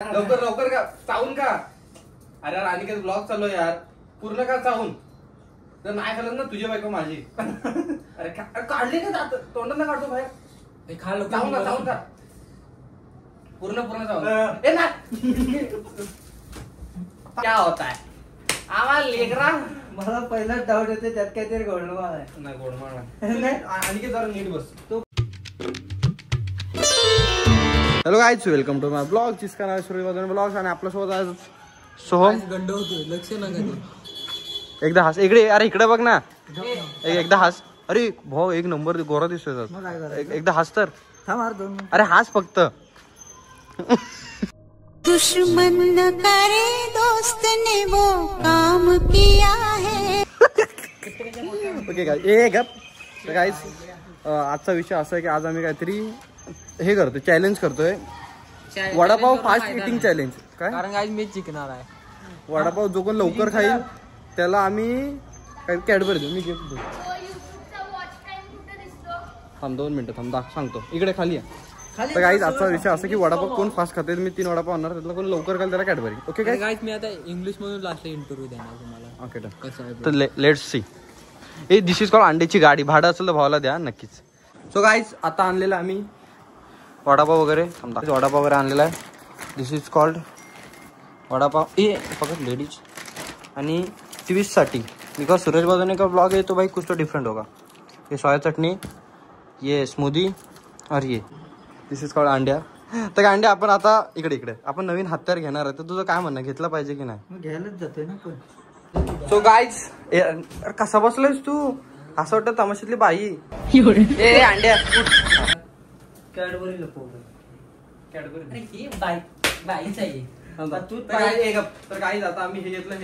लवकर लवकर का चावून का? अरे यार अनिकेत ब्लॉग चालू आहे यार, पूर्ण का चावून. तर नाही खाल्लं ना तुझी बायको माझी. अरे काढली का दात तोंडात काढतो बाहेर. चावून का चावून का पूर्ण पूर्ण चावून. ए ना क्या होता है आम्हाला लेकरा. मला पहिलाच डाऊट येते त्यात काहीतरी गोडमाळ आहे. नाही गोडमाळ नाही. अनिकेत जरा नीट बस. Hello guys, welcome to my blog जिसका नाव सूर्यवर्धन ब्लॉग्स. आणि आपल्यासोबत आज सोहम. गंड होतो लक्ष नका. एकदा हस इकडे. अरे इकडे बघ ना, एकदा हस. अरे भाऊ एक नंबर गोरा दिसतोय. एकदा हस तर. अरे हस फक्त. दुश्मन न करे दोस्त ने वो काम किया है. ओके गाइस, ए गप. तर गाइस आजचा विषय असा आहे की आज आम्ही काहीतरी हे करतोय, चॅलेंज करतोय. Vada pav fast eating challenge. काय? कारण आज मी जिंकणार आहे. वडापाव जो कोण लवकर खाईल त्याला आम्ही कॅडबरी देऊ. मी गिफ्ट देऊ. थांब 2 मिनिटं थांब, सांगतो. इकडे खाली आहे. तर गाईज आजचा विषय असा की वडापाव कोण फास्ट खाते. मी 3 वडापाव आणणार, त्यातला कोण लवकर खाईल त्याला कॅडबरी. ओके गाईज, मी आता इंग्लिश मधून लास्ट इंटरव्ह्यू देणार तुम्हाला. Okay done. तर लेट्स सी. ए दिस इज कॉल्ड अंड्याची गाडी. भाडं असेल तर भावाला द्या नक्कीच. सो गाईज आता आणलेलं आम्ही वडापाव वगैरे. वडापाव वगैरे आणलेला आहे. दिस इज कॉल्ड वडापाव. ए फक्त लेडीज आणि 23 साठी. बिकॉज सूरज बदने का ब्लॉग है तो भाई कुछ तो डिफरेंट होगा. ये सोया चटणी, ये स्मूदी और ये दिस इज कॉल्ड अंड्या. तर अंड्या आपण आता इकडे आपण नवीन हत्यार घेणार आहे. तर तुझं काय म्हणणं, घेतलं पाहिजे की नाही? घ्यायलाच जातोय ना पण. सो गाईज कसा बसलायस तू? असं वाटतं तमाशातली बाई. ए अंड्या कॅडबरी लपव. कॅडबरी ही बाईच आहे. तर काही आता आम्ही हे घेतलं.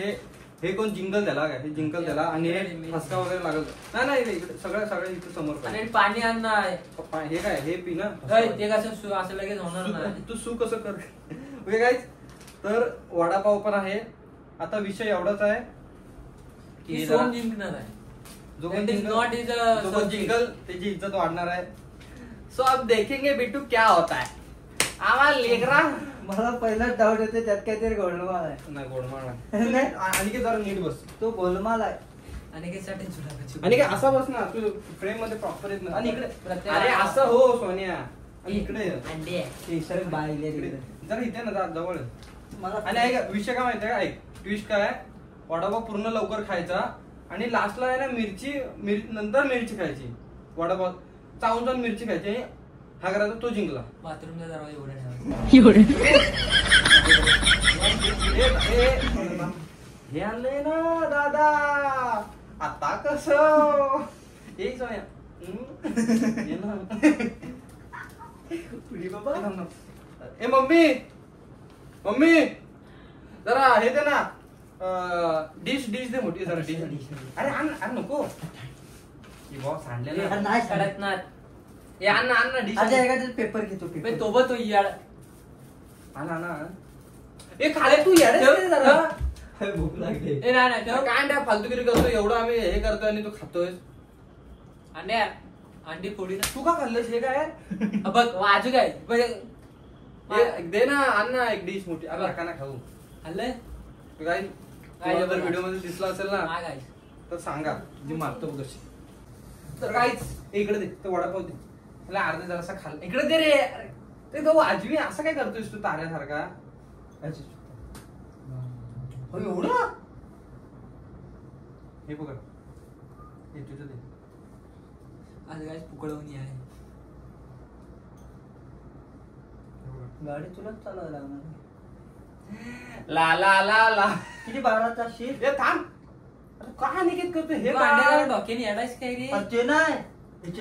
हे कोण जिंकल त्याला काय? हे जिंकल त्याला. आणि हे फसका वगैरे लागल नाही. इकडे सगळं इथे समोर. आणि पाणी आणणार. हे काय हे पी ना. ते कसं असं लगेच होणार नाही. तू सू कसं कर. ओके गाईज, तर वडापाव पण आहे. आता विषय एवढाच आहे की सोम जिंकणार आहे. जो कोण जिंकल त्याची इज्जत वाढणार आहे. सो अब देखेंगे बिट्टू क्या होता है. आम्हाला लेकरा. मला पहिलाच डाऊट येते त्यात काहीतरी गोडमाळ आहे. नाही गोडमाळ नाही. आणि जरा नीट बस. तो गोलमाल आहे. आणि काय असा बस ना, तू फ्रेम मध्ये प्रॉपर येत ना. आणि इकडे अरे असं हो सोनिया. आणि इकडे जरा इथे ना जवळ. आणि ऐक विषय काय माहितीये का? ऐक ट्विस्ट काय, वडापाव पूर्ण लवकर खायचा आणि लास्टला आहे ना नंतर मिरची खायची. वडापाव चावून मिरची खायची. हा करायचा तो जिंकला. बाथरूमला दरवाजा एवढं हे आणलंय ना दादा. आता कस एक सोया ए मम्मी जरा हे दे ना. डिश दे मोठी जरा. डिश अरे आण नको. बॉक्स आणलेला नाही काढत ना. ए आण ना डिश. पेपर घेतो. तो तो याड आणा. ए खाले तू याड जरा. भूक लागली. ए नाही काय फालतूगिरी करतो. एवढं आम्ही हे करतोय आणि तू खातोय. अंडी फोडी ना. तू का खाल्लंस हे काय? बघ वाजू काय दे ना. आण ना एक डिश मोठी. अरे का ना खाऊ. हल्लय काय जर व्हिडिओ मध्ये दिसला असेल ना काय तर सांगा. जी मारतो कशी. तर काहीच इकडे दे. तो वडापाव दे. मला अर्धा जरासा खाल. इकडे दे रे. ते तो आजवी असं काय करतोयस तू ताऱ्यासारखा? एवढं हे बघ. हे तुझं दे. आज काय पुकडवणी आहे. गाडी तुलाच चालवायला लागणार. ला ला ला ला. किती 12चा शीट. हे थांब. काय निकेत करतो हे? डॉक्याने येडायच काय रे? ते नाही.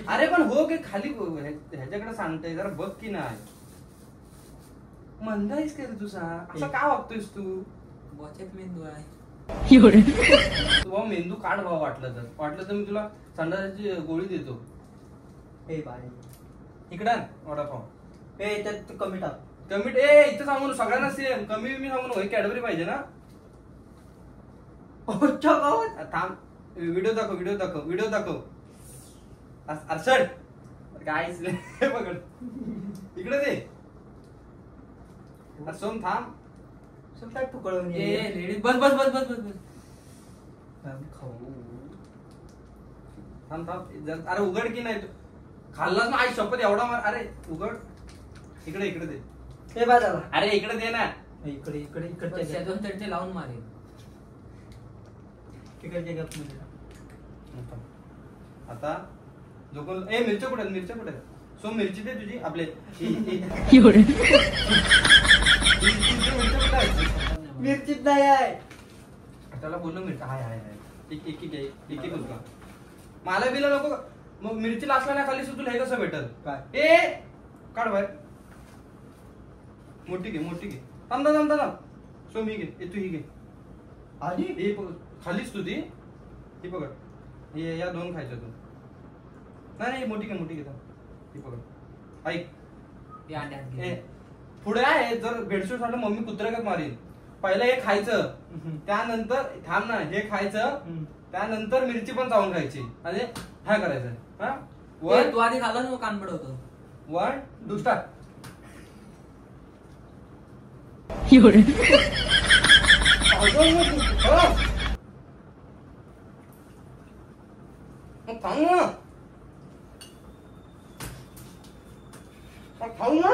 अरे पण हो की खाली ह्याच्याकडे सांगतोय जरा बघ की नाही. मंदाईस का रे तुझा? असं का वागतोयस तू? बचत मेंदू आहे. तू मेंदू काढ भाव. वाटलं तर मी तुला संडासाची गोळी देतो. हे बाय इकडं वडापाव. हे त्यात कमी टाक. कमी ए इथं सांगून सगळ्यांना सेम. कमी मी सांगून कॅडबरी पाहिजे ना. थांब. व्हिडिओ दाखव. अर्षड काय पकड. इकडे दे. सोम थांब. काय तुकडं लेडीज बस बस बस बस बस बस. थांब थांब. अरे उघड की नाही तू खाल्लास ना. आई शपथ एवढा मार. अरे उघड. इकडे इकडे दे. हे बा झाला. अरे इकडे दे ना. इकडे इकडे इकडे शेजारून तडते लावून मारेल. तिकडच्या गप मध्ये आता जो कोण मिरच्या कुठे मिरच्या कुठे सो मिरची दे तुझी आपले मिरचीत नाही आहे. त्याला बोललो मिरची हाय हाय हाय. एक एक एक एक एक उचला. मला बिला नको. मग मिरची लासला ना खाली सुचून हे कसं भेटल काय ए काढ बाहेर. मोठी घे मोठी घे. थांब थांब थांब. सो मी घे तू ही घे. आधी हे खालीच तू ती ही पकड. हे या दोन खायच्या तू. नाही मोठी घे मोठी घे. ही पकड. ऐक ते पुढे आहे जर बेडशूट साठी मम्मी कुत्र्यागत मारील. पहिलं हे खायचं त्यानंतर थांब ना हे खायचं त्यानंतर मिरची पण चावून खायची आणि काय करायचं. हा तू आधी खाल्ला ना कान पडवतो. 1 2 स्टार्ट. थांब ना खाऊ ना.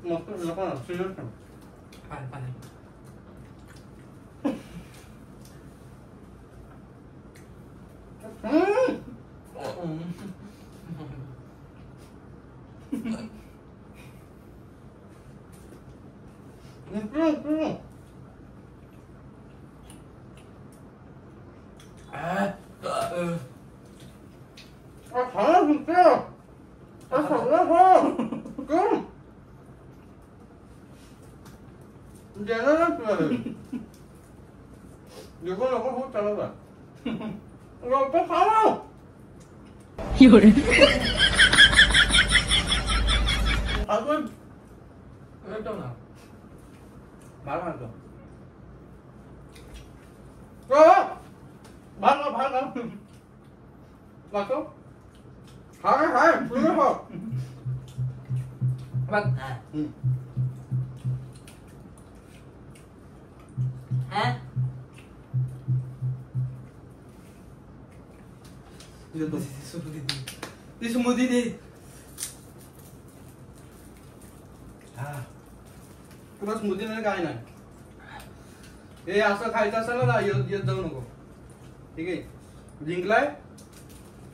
मस्त नको ना सिरियस ना. पाय पाय ती स्मूदी दे. तुला स्मूदी नाही काय नाही. हे असं खायचं असेल ना येत जाऊ नको. ठीक आहे जिंकलाय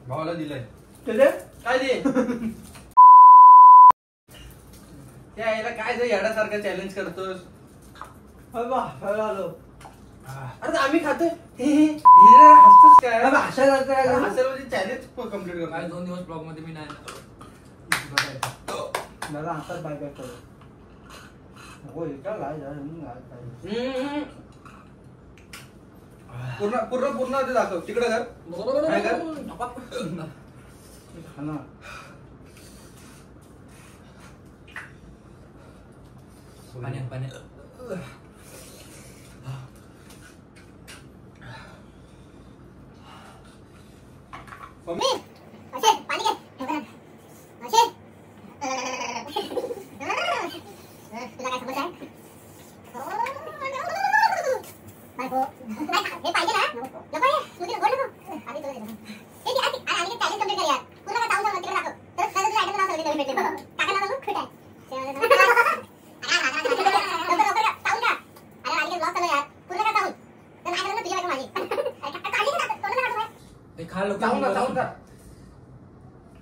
भावाला दिलाय काय दे. यायला काय ते येड्यासारखं चॅलेंज करतोस. आलो. अरे आम्ही खातोय हसतोस काय. भाषा असेल म्हणजे चॅलेंज कम्प्लीट कर. काय 2 दिवस ब्लॉग मध्ये मी नाही. मला हातात बाय बाय करू नको. एका काय पूर्ण पूर्ण पूर्ण ते दाखव तिकडे कर. काय कर खाना पाण्या पाण्या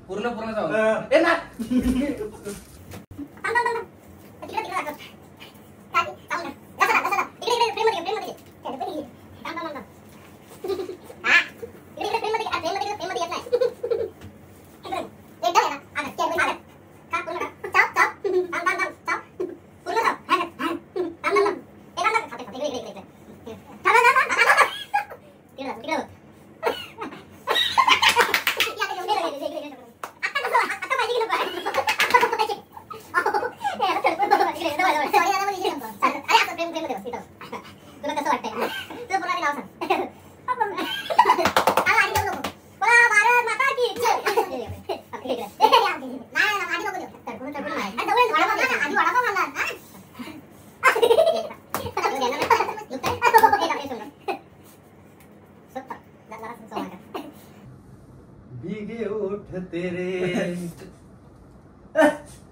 पूर्ण पूर्ण जाऊ. ए ना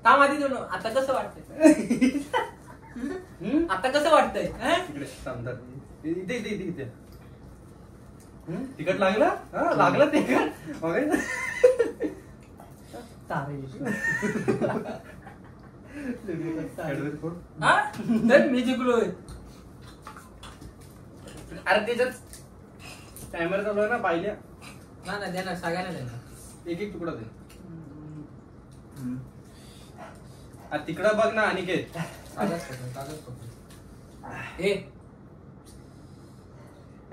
थांब आधी देऊ आता कसं वाटतंय आता कसं वाटतंय इकडे समजा इथे इथे इथे इथे तिकट लागला हा लागला तिकट मी जिंकलोय. अरे त्याच्यात टायमर चालू आहे ना पाहिल्या ना देणार सगळ्यांना देणार एक एक तुकडा दे. तिकडं बघ ना अनिकेत ए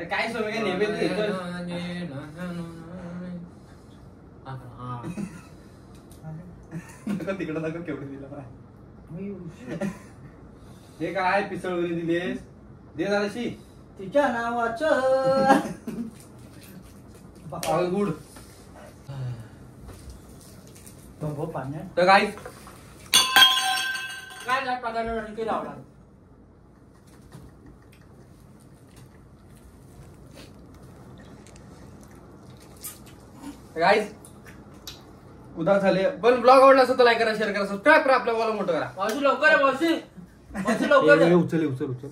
काय सोय काय नैवेद्य तिकडं दाखव केवढे दिलं हे काय पिसळवणी दिलेस दे दादाशी तिच्या नावाचं गुड पाण्यात तर काय काय नाही पगार आणखी लावला. गाईज उदास झाले पण ब्लॉग आवडला असेल तर लाईक करा शेअर करा सबस्क्राईब करा आपल्या मोठं करा. मावशी लवकर आहे मावशी लवकर उचल उचल उचल